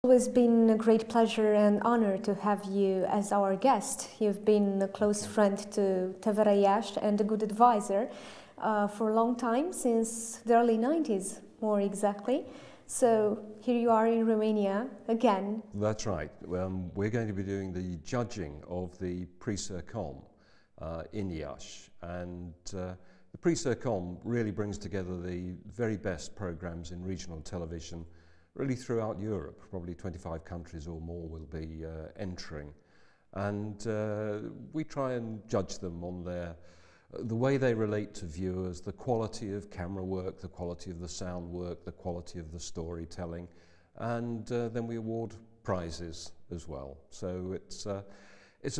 Always been a great pleasure and honor to have you as our guest. You've been a close friend to Tevere Iași and a good advisor for a long time, since the early 90s, more exactly. So here you are in Romania again. That's right. We're going to be doing the judging of the Prix CIRCOM in Iași, and the Prix CIRCOM really brings together the very best programs in regional television really throughout Europe. Probably 25 countries or more will be entering, and we try and judge them on the way they relate to viewers, the quality of camera work, the quality of the sound work, the quality of the storytelling, and then we award prizes as well. So it's a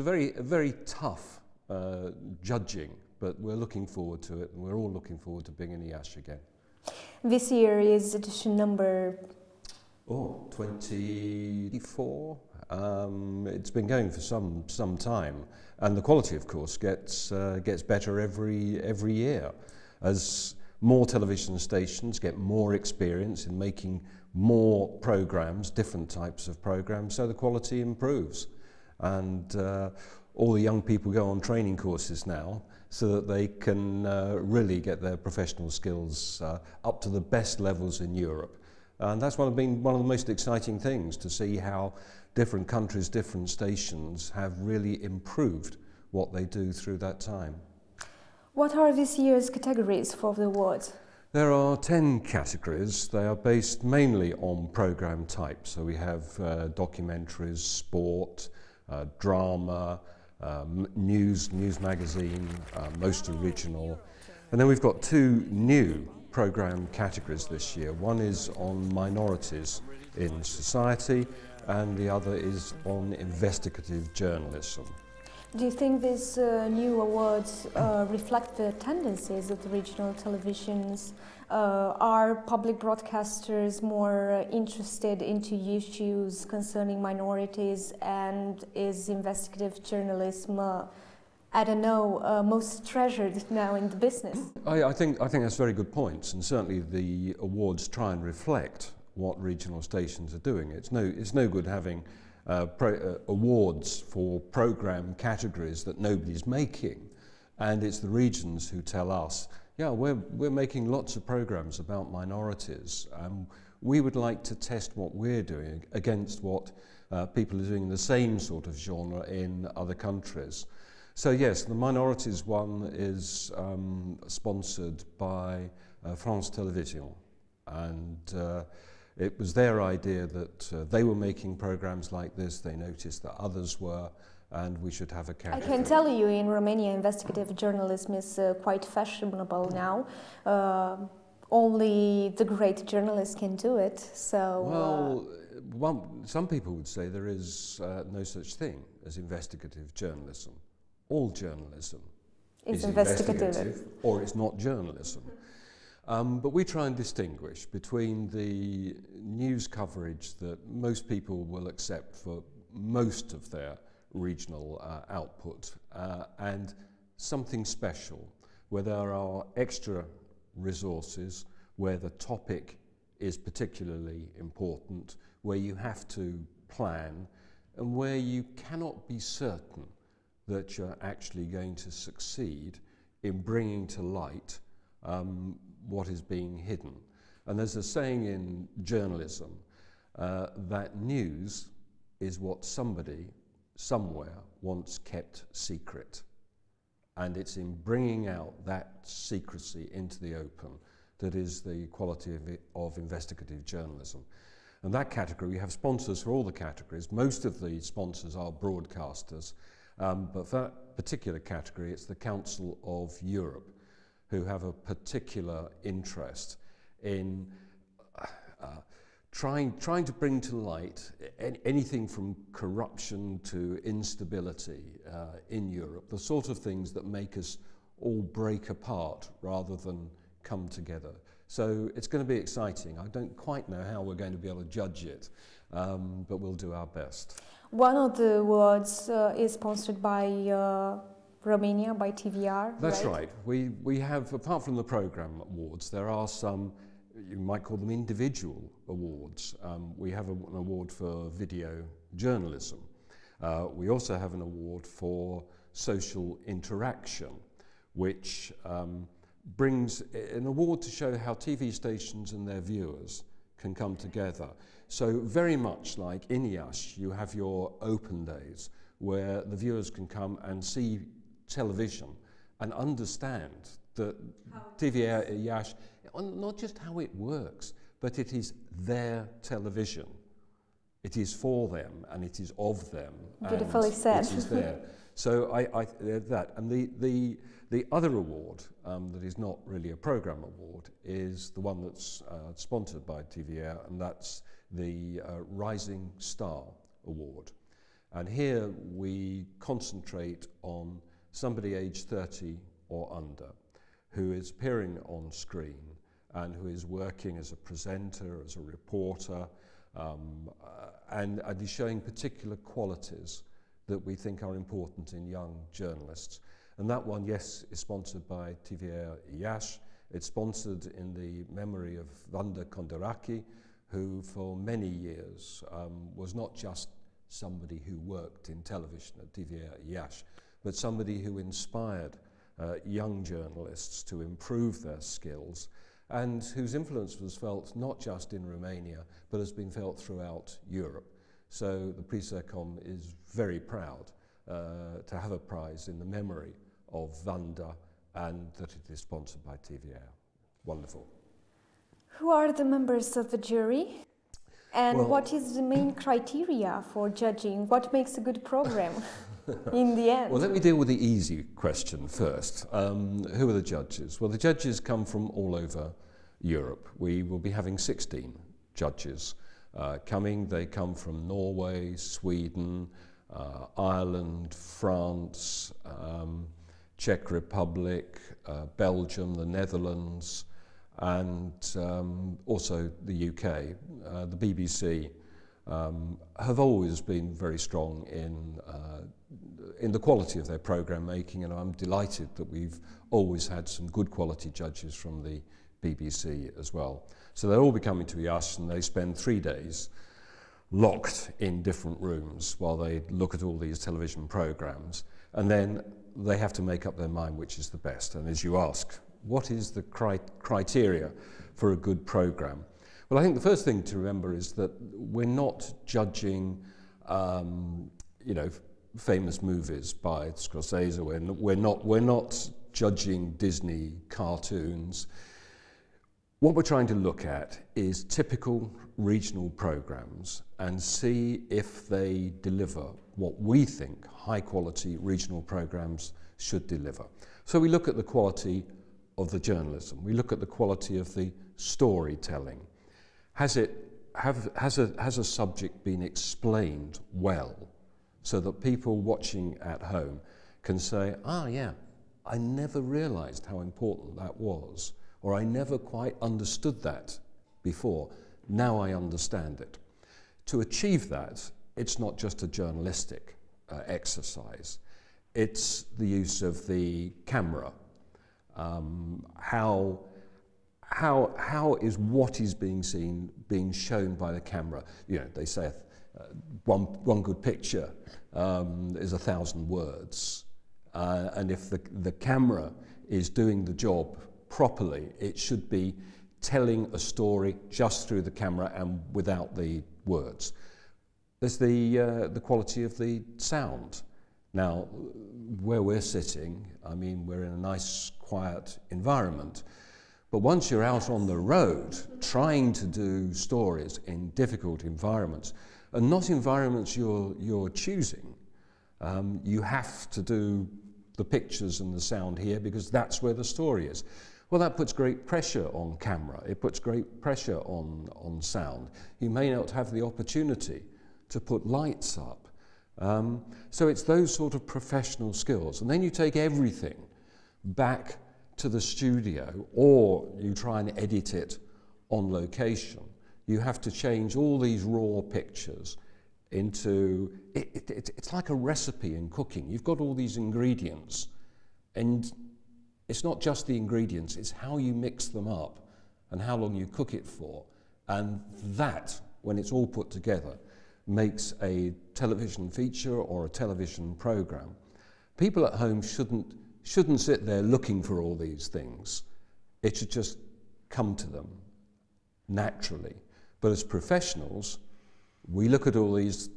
very tough judging, but we're looking forward to it, and we're all looking forward to being in Iași again. This year is edition number 24. It's been going for some time, and the quality, of course, gets better every year as more television stations get more experience in making more programs, different types of programs, so the quality improves. And all the young people go on training courses now so that they can really get their professional skills up to the best levels in Europe. And that's been one of the most exciting things, to see how different countries, different stations have really improved what they do through that time. What are this year's categories for the awards? There are 10 categories. They are based mainly on programme type. So we have documentaries, sport, drama, news magazine, most original. And then we've got two new programme categories this year. One is on minorities in society, and the other is on investigative journalism. Do you think these new awards reflect the tendencies of the regional televisions? Are public broadcasters more interested into issues concerning minorities, and is investigative journalism I don't know, most treasured now in the business? I think that's very good points, and certainly the awards try and reflect what regional stations are doing. It's no good having awards for programme categories that nobody's making, and it's the regions who tell us, yeah, we're making lots of programmes about minorities. We would like to test what we're doing against what people are doing in the same sort of genre in other countries. So yes, the minorities one is sponsored by France Télévisions, and it was their idea that they were making programs like this. They noticed that others were, and we should have a category. I can tell you, in Romania, investigative journalism is quite fashionable now. Only the great journalists can do it. So some people would say there is no such thing as investigative journalism. All journalism is investigative, or it's not journalism. But we try and distinguish between the news coverage that most people will accept for most of their regional output and something special, where there are extra resources, where the topic is particularly important, where you have to plan, and where you cannot be certain that you're actually going to succeed in bringing to light what is being hidden. And there's a saying in journalism that news is what somebody somewhere once kept secret. And it's in bringing out that secrecy into the open that is the quality of investigative journalism. And that category, we have sponsors for all the categories. Most of the sponsors are broadcasters. But for that particular category, it's the Council of Europe, who have a particular interest in trying to bring to light anything from corruption to instability in Europe, the sort of things that make us all break apart rather than come together. So it's going to be exciting. I don't quite know how we're going to be able to judge it, but we'll do our best. One of the awards is sponsored by Romania, by TVR. That's right. We have, apart from the programme awards, there are some you might call them individual awards. We have an award for video journalism. We also have an award for social interaction, which brings an award to show how TV stations and their viewers can come together. So very much like in IAS, you have your open days where the viewers can come and see television and understand that TV IAS, not just how it works, but it is their television. It is for them and it is of them. Beautifully said. It is there. So that, and the other award that is not really a programme award is the one that's sponsored by TVA, and that's the Rising Star Award. And here we concentrate on somebody aged 30 or under who is appearing on screen and who is working as a presenter, as a reporter, and is showing particular qualities that we think are important in young journalists. And that one, yes, is sponsored by TVA IAS. It's sponsored in the memory of Vanda Kondaraki, who for many years was not just somebody who worked in television at TVA IAS, but somebody who inspired young journalists to improve their skills, and whose influence was felt not just in Romania, but has been felt throughout Europe. So the Prix CIRCOM is very proud to have a prize in the memory of Vanda, and that it is sponsored by TVA. Wonderful. Who are the members of the jury? And what is the main criteria for judging? What makes a good program in the end? Well, let me deal with the easy question first. Who are the judges? Well, the judges come from all over Europe. We will be having 16 judges coming. They come from Norway, Sweden, Ireland, France, Czech Republic, Belgium, the Netherlands, and also the UK. The BBC have always been very strong in the quality of their programme making, and I'm delighted that we've always had some good quality judges from the BBC as well. So they'll all be coming to us, and they spend 3 days locked in different rooms while they look at all these television programmes, and then they have to make up their mind which is the best. And as you ask, what is the criteria for a good programme? Well, I think the first thing to remember is that we're not judging, famous movies by Scorsese. We're not judging Disney cartoons. What we're trying to look at is typical regional programmes and see if they deliver what we think high-quality regional programmes should deliver. So we look at the quality of the journalism. We look at the quality of the storytelling. Has a subject been explained well so that people watching at home can say, yeah, I never realised how important that was, or I never quite understood that before. Now I understand it. To achieve that, it's not just a journalistic exercise. It's the use of the camera. How is what is being seen being shown by the camera? You know, they say one good picture is 1,000 words, and if the camera is doing the job properly, it should be telling a story just through the camera and without the words. There's the quality of the sound. Now, where we're sitting, I mean, we're in a nice, quiet environment. But once you're out on the road, trying to do stories in difficult environments, and not environments you're choosing, you have to do the pictures and the sound here because that's where the story is. Well, that puts great pressure on camera. It puts great pressure on sound. You may not have the opportunity to put lights up. So it's those sort of professional skills. And then you take everything back to the studio, or you try and edit it on location. You have to change all these raw pictures into, it's like a recipe in cooking. You've got all these ingredients, and it's not just the ingredients, it's how you mix them up and how long you cook it for. And that, when it's all put together, makes a television feature or a television program. People at home shouldn't sit there looking for all these things. It should just come to them naturally. But as professionals, we look at all these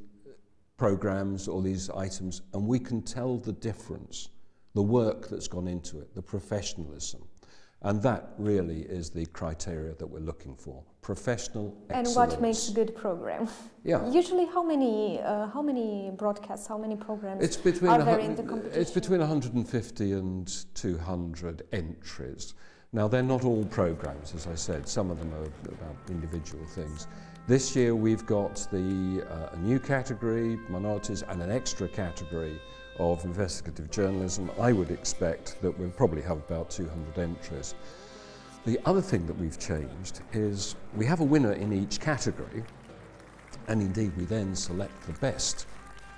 programs, all these items, and we can tell the difference, the work that's gone into it, the professionalism. And that really is the criteria that we're looking for. Professional excellence. And what makes a good program? Yeah. Usually how many broadcasts, how many programs are there in the competition? It's between 150 and 200 entries. Now, they're not all programs, as I said. Some of them are about individual things. This year we've got a new category, minorities, and an extra category of investigative journalism. I would expect that we'll probably have about 200 entries. The other thing that we've changed is we have a winner in each category, and indeed we then select the best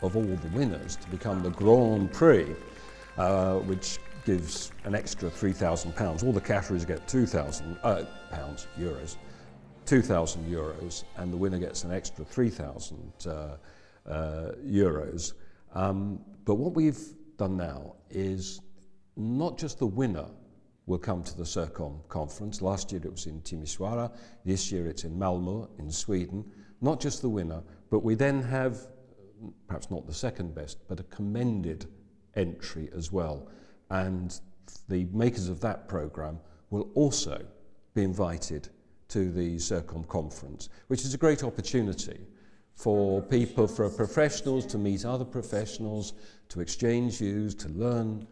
of all the winners to become the Grand Prix, which gives an extra £3,000. All the categories get euros, 2,000 euros, and the winner gets an extra 3,000 euros. But what we've done now is not just the winner will come to the CIRCOM conference. Last year it was in Timisoara, this year it's in Malmö in Sweden. Not just the winner, but we then have, perhaps not the second best, but a commended entry as well. And the makers of that programme will also be invited to the CIRCOM conference, which is a great opportunity for people, for professionals to meet other professionals, to exchange views, to learn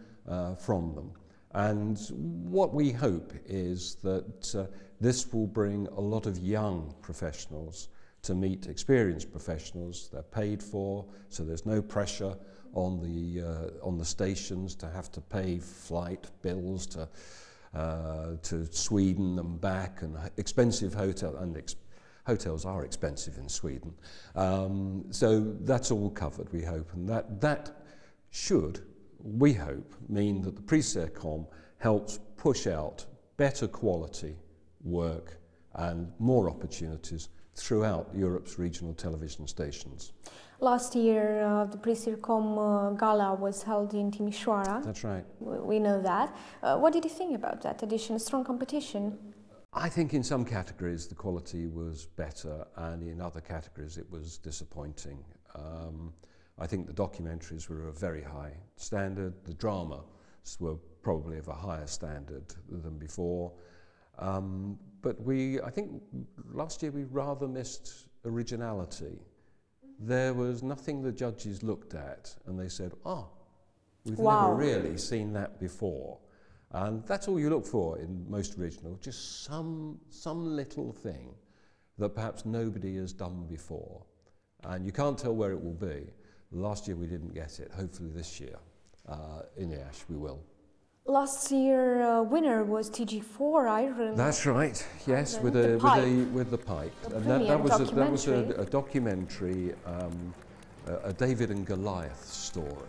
from them. And what we hope is that this will bring a lot of young professionals to meet experienced professionals. They're paid for, so there's no pressure on the stations to have to pay flight bills to Sweden and back, and expensive hotel, and hotels are expensive in Sweden. So that's all covered, we hope, and that should, we hope, mean that the Prix CIRCOM helps push out better quality work and more opportunities throughout Europe's regional television stations. Last year, the Prix CIRCOM gala was held in Timisoara. That's right. We know that. What did you think about that edition? Strong competition? I think in some categories the quality was better, and in other categories it was disappointing. I think the documentaries were of a very high standard. The dramas were probably of a higher standard than before. But I think last year we rather missed originality. There was nothing the judges looked at and they said, we've never really seen that before. And that's all you look for in most original, just some little thing that perhaps nobody has done before. And you can't tell where it will be. Last year we didn't get it. Hopefully this year, in the Ash, we will. Last year winner was TG4 Ireland. That's right. Yes, with the pipe. And that was a documentary, a David and Goliath story.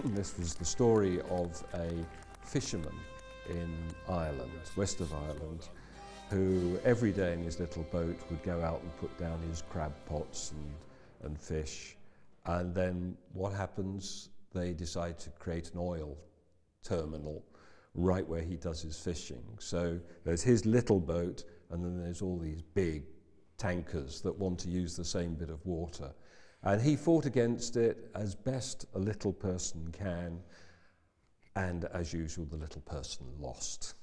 This was the story of a fisherman in Ireland, west of Ireland, who every day in his little boat would go out and put down his crab pots and fish. And then what happens? They decide to create an oil terminal right where he does his fishing. So there's his little boat, and then there's all these big tankers that want to use the same bit of water. And he fought against it as best a little person can, and as usual, the little person lost.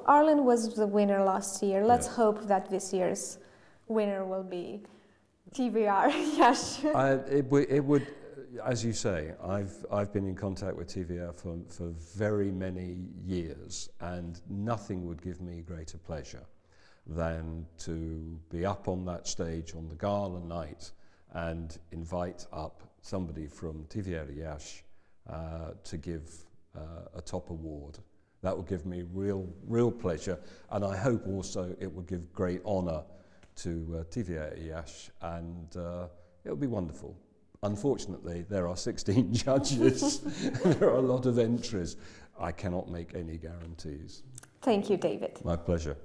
Well, Ireland was the winner last year. Let's Yes. hope that this year's winner will be TVR. Yes. It would, as you say, I've been in contact with TVR for very many years, and nothing would give me greater pleasure than to be up on that stage on the gala night and invite up somebody from TVR Iași to give a top award. That would give me real pleasure, and I hope also it will give great honour to TVR Iași, and it will be wonderful. Unfortunately, there are 16 judges. There are a lot of entries. I cannot make any guarantees. Thank you, David. My pleasure.